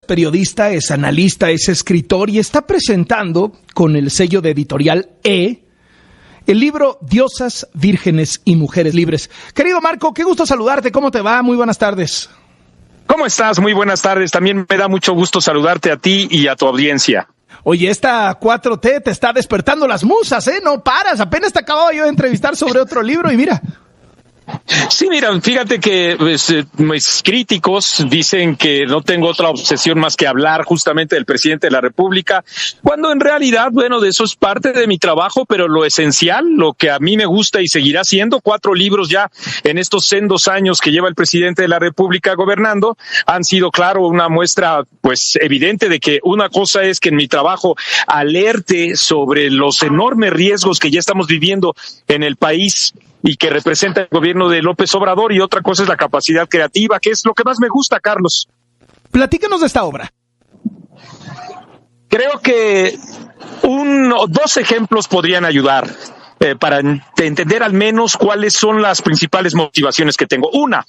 periodista, es analista, es escritor y está presentando con el sello de editorial el libro Diosas, Vírgenes y Mujeres Libres. Querido Marco, qué gusto saludarte. ¿Cómo te va? Muy buenas tardes. ¿Cómo estás? Muy buenas tardes. También me da mucho gusto saludarte a ti y a tu audiencia. Oye, esta 4T te está despertando las musas, ¿eh? No paras. Apenas te acababa yo de entrevistar sobre otro libro y mira. Sí, mira, fíjate que mis críticos dicen que no tengo otra obsesión más que hablar justamente del presidente de la República, cuando en realidad, bueno, de eso es parte de mi trabajo, pero lo esencial, lo que a mí me gusta y seguirá siendo, 4 libros ya en estos sendos años que lleva el presidente de la República gobernando, han sido, claro, una muestra pues evidente de que una cosa es que en mi trabajo alerte sobre los enormes riesgos que ya estamos viviendo en el país y que representa el gobierno de López Obrador, y otra cosa es la capacidad creativa, que es lo que más me gusta, Carlos. Platícanos de esta obra. Creo que 2 ejemplos podrían ayudar para entender al menos cuáles son las principales motivaciones que tengo. Una,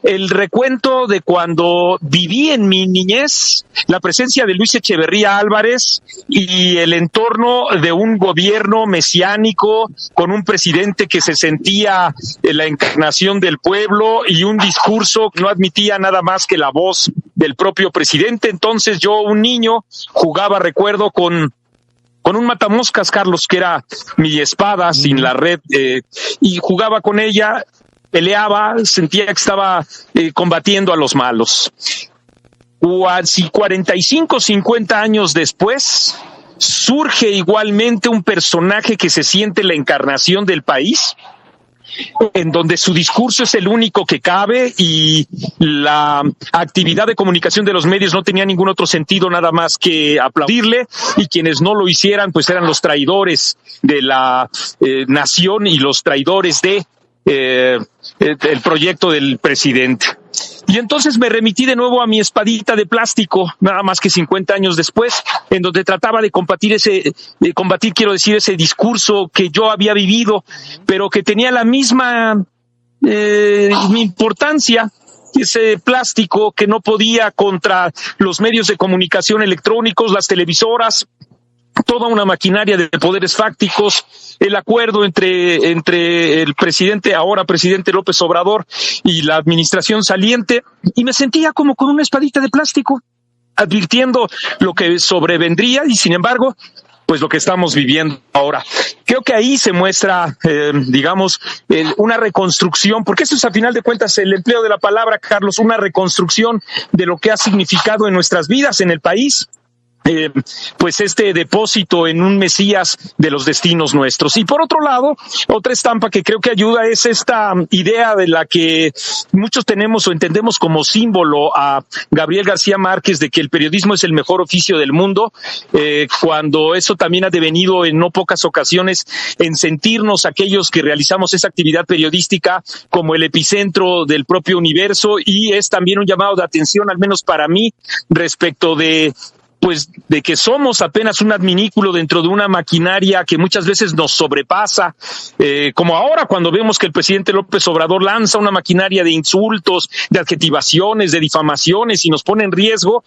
el recuento de cuando viví en mi niñez la presencia de Luis Echeverría Álvarez y el entorno de un gobierno mesiánico con un presidente que se sentía la encarnación del pueblo y un discurso que no admitía nada más que la voz del propio presidente. Entonces yo, un niño, jugaba, recuerdo, con un matamoscas, Carlos, que era mi espada sin la red, y jugaba con ella, peleaba, sentía que estaba combatiendo a los malos. Si 45, 50 años después, surge igualmente un personaje que se siente la encarnación del país, en donde su discurso es el único que cabe y la actividad de comunicación de los medios no tenía ningún otro sentido nada más que aplaudirle, y quienes no lo hicieran pues eran los traidores de la nación y los traidores de el proyecto del presidente. Y entonces me remití de nuevo a mi espadita de plástico, nada más que 50 años después, en donde trataba de combatir ese discurso que yo había vivido, pero que tenía la misma importancia, ese plástico que no podía contra los medios de comunicación electrónicos, las televisoras, toda una maquinaria de poderes fácticos, el acuerdo entre el presidente, ahora presidente López Obrador, y la administración saliente, y me sentía como con una espadita de plástico, advirtiendo lo que sobrevendría, y sin embargo, pues lo que estamos viviendo ahora. Creo que ahí se muestra, una reconstrucción, porque eso es a final de cuentas el empleo de la palabra, Carlos, una reconstrucción de lo que ha significado en nuestras vidas, en el país. Pues este depósito en un Mesías de los destinos nuestros. Y por otro lado, otra estampa que creo que ayuda es esta idea de la que muchos tenemos o entendemos como símbolo a Gabriel García Márquez, de que el periodismo es el mejor oficio del mundo, cuando eso también ha devenido en no pocas ocasiones en sentirnos aquellos que realizamos esa actividad periodística como el epicentro del propio universo, y es también un llamado de atención, al menos para mí, respecto de que somos apenas un adminículo dentro de una maquinaria que muchas veces nos sobrepasa, como ahora cuando vemos que el presidente López Obrador lanza una maquinaria de insultos, de adjetivaciones, de difamaciones y nos pone en riesgo.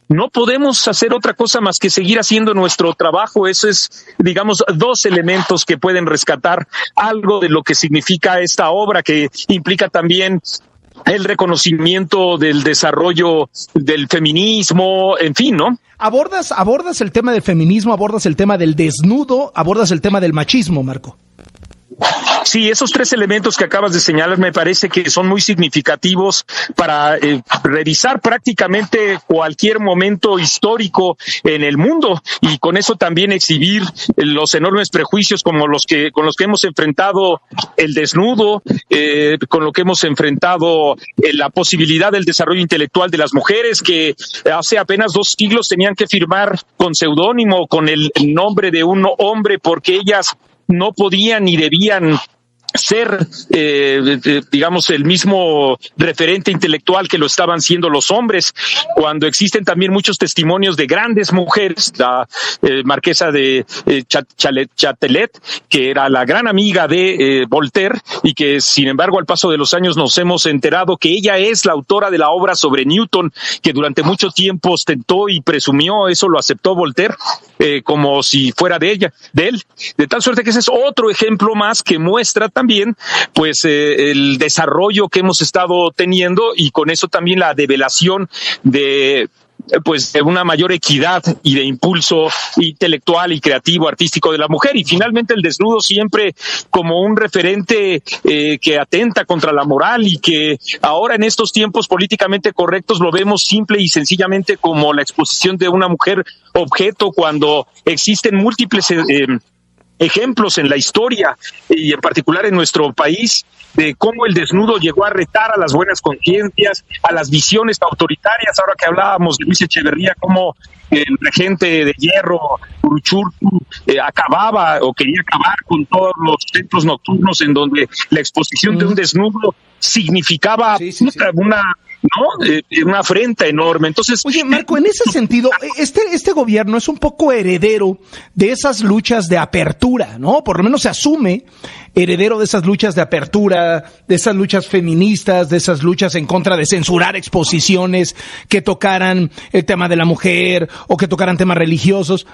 No podemos hacer otra cosa más que seguir haciendo nuestro trabajo. Eso es, 2 elementos que pueden rescatar algo de lo que significa esta obra, que implica también el reconocimiento del desarrollo del feminismo, en fin, ¿no? Abordas el tema del feminismo, abordas el tema del desnudo, abordas el tema del machismo, Marco. Sí, esos 3 elementos que acabas de señalar me parece que son muy significativos para revisar prácticamente cualquier momento histórico en el mundo, y con eso también exhibir los enormes prejuicios con los que hemos enfrentado el desnudo, con lo que hemos enfrentado la posibilidad del desarrollo intelectual de las mujeres, que hace apenas 2 siglos tenían que firmar con seudónimo, con el nombre de un hombre, porque ellas no podían ni debían ser, digamos, el mismo referente intelectual que lo estaban siendo los hombres, cuando existen también muchos testimonios de grandes mujeres, la marquesa de Châtelet, que era la gran amiga de Voltaire, y que sin embargo al paso de los años nos hemos enterado que ella es la autora de la obra sobre Newton, que durante mucho tiempo ostentó y presumió, eso lo aceptó Voltaire, como si fuera de él, de tal suerte que ese es otro ejemplo más que muestra también pues el desarrollo que hemos estado teniendo, y con eso también la develación de una mayor equidad y de impulso intelectual y creativo, artístico de la mujer. Y finalmente el desnudo siempre como un referente que atenta contra la moral, y que ahora en estos tiempos políticamente correctos lo vemos simple y sencillamente como la exposición de una mujer objeto, cuando existen múltiples ejemplos en la historia y en particular en nuestro país de cómo el desnudo llegó a retar a las buenas conciencias, a las visiones autoritarias. Ahora que hablábamos de Luis Echeverría, cómo el regente de hierro, Uruchurtu, acababa o quería acabar con todos los centros nocturnos en donde la exposición de un desnudo significaba una afrenta enorme. Entonces, oye, Marco, en ese sentido, este gobierno es un poco heredero de esas luchas de apertura, ¿no? Por lo menos se asume heredero de esas luchas de apertura, de esas luchas feministas, de esas luchas en contra de censurar exposiciones que tocaran el tema de la mujer o que tocaran temas religiosos.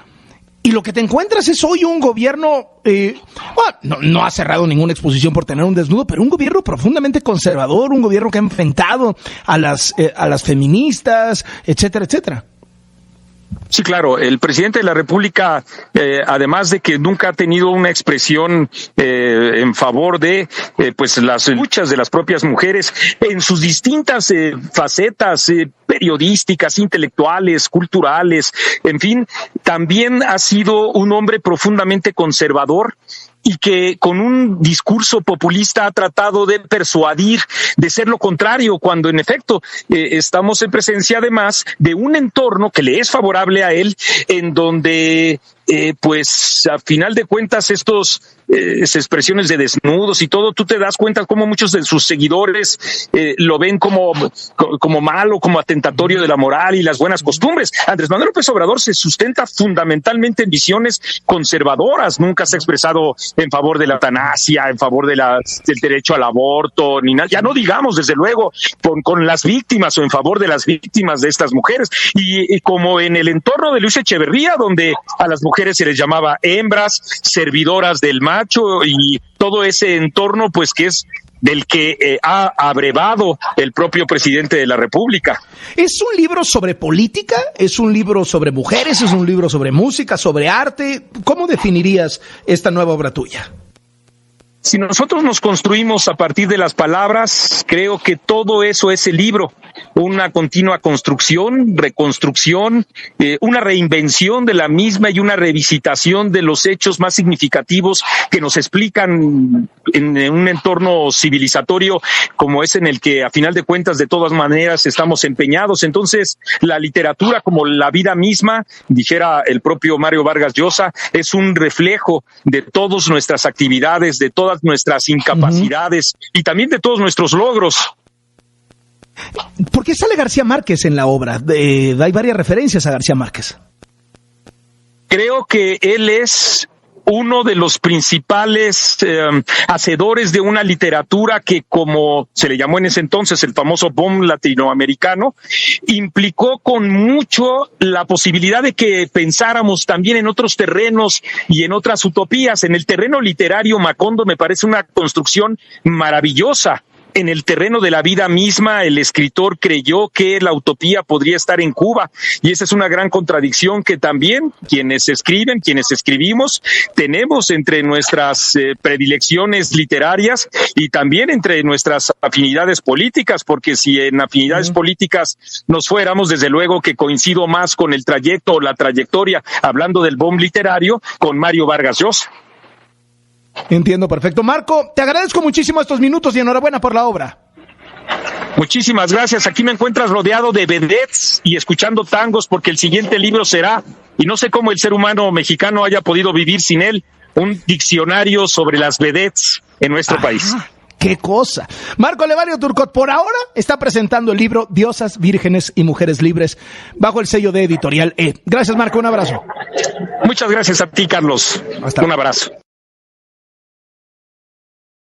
Y lo que te encuentras es hoy un gobierno, no ha cerrado ninguna exposición por tener un desnudo, pero un gobierno profundamente conservador, un gobierno que ha enfrentado a las feministas, etcétera, etcétera. Sí, claro. El presidente de la República, además de que nunca ha tenido una expresión en favor de las luchas de las propias mujeres en sus distintas facetas periodísticas, intelectuales, culturales, en fin, también ha sido un hombre profundamente conservador, y que con un discurso populista ha tratado de persuadir de ser lo contrario, cuando en efecto estamos en presencia además de un entorno que le es favorable a él, en donde a final de cuentas esas expresiones de desnudos y todo, tú te das cuenta cómo muchos de sus seguidores lo ven como malo, como atentatorio de la moral y las buenas costumbres. Andrés Manuel López Obrador se sustenta fundamentalmente en visiones conservadoras, nunca se ha expresado en favor de la eutanasia, en favor del derecho al aborto, ni nada, ya no digamos desde luego con las víctimas o en favor de las víctimas de estas mujeres, y como en el entorno de Luis Echeverría, donde a las mujeres se les llamaba hembras, servidoras del macho, y todo ese entorno pues que es del que ha abrevado el propio presidente de la República. ¿Es un libro sobre política? ¿Es un libro sobre mujeres? ¿Es un libro sobre música, sobre arte? ¿Cómo definirías esta nueva obra tuya? Si nosotros nos construimos a partir de las palabras, creo que todo eso es el libro, una continua construcción, reconstrucción, una reinvención de la misma y una revisitación de los hechos más significativos que nos explican en un entorno civilizatorio como es en el que a final de cuentas de todas maneras estamos empeñados. Entonces la literatura, como la vida misma, dijera el propio Mario Vargas Llosa, es un reflejo de todas nuestras actividades, de todas nuestras incapacidades y también de todos nuestros logros. ¿Por qué sale García Márquez en la obra? Hay varias referencias a García Márquez. Creo que él es uno de los principales hacedores de una literatura que, como se le llamó en ese entonces el famoso boom latinoamericano, implicó con mucho la posibilidad de que pensáramos también en otros terrenos y en otras utopías. En el terreno literario, Macondo me parece una construcción maravillosa. En el terreno de la vida misma, el escritor creyó que la utopía podría estar en Cuba, y esa es una gran contradicción que también quienes escriben, quienes escribimos, tenemos entre nuestras predilecciones literarias y también entre nuestras afinidades políticas, porque si en afinidades políticas nos fuéramos, desde luego que coincido más con el trayecto o la trayectoria, hablando del boom literario, con Mario Vargas Llosa. Entiendo, perfecto. Marco, te agradezco muchísimo estos minutos y enhorabuena por la obra. Muchísimas gracias. Aquí me encuentras rodeado de vedettes y escuchando tangos, porque el siguiente libro será, y no sé cómo el ser humano mexicano haya podido vivir sin él, un diccionario sobre las vedettes. en nuestro país. ¡Qué cosa! Marco Levario Turcot, por ahora, está presentando el libro Diosas, Vírgenes y Mujeres Libres bajo el sello de Editorial E. Gracias, Marco. Un abrazo. Muchas gracias a ti, Carlos. Hasta luego. Un abrazo.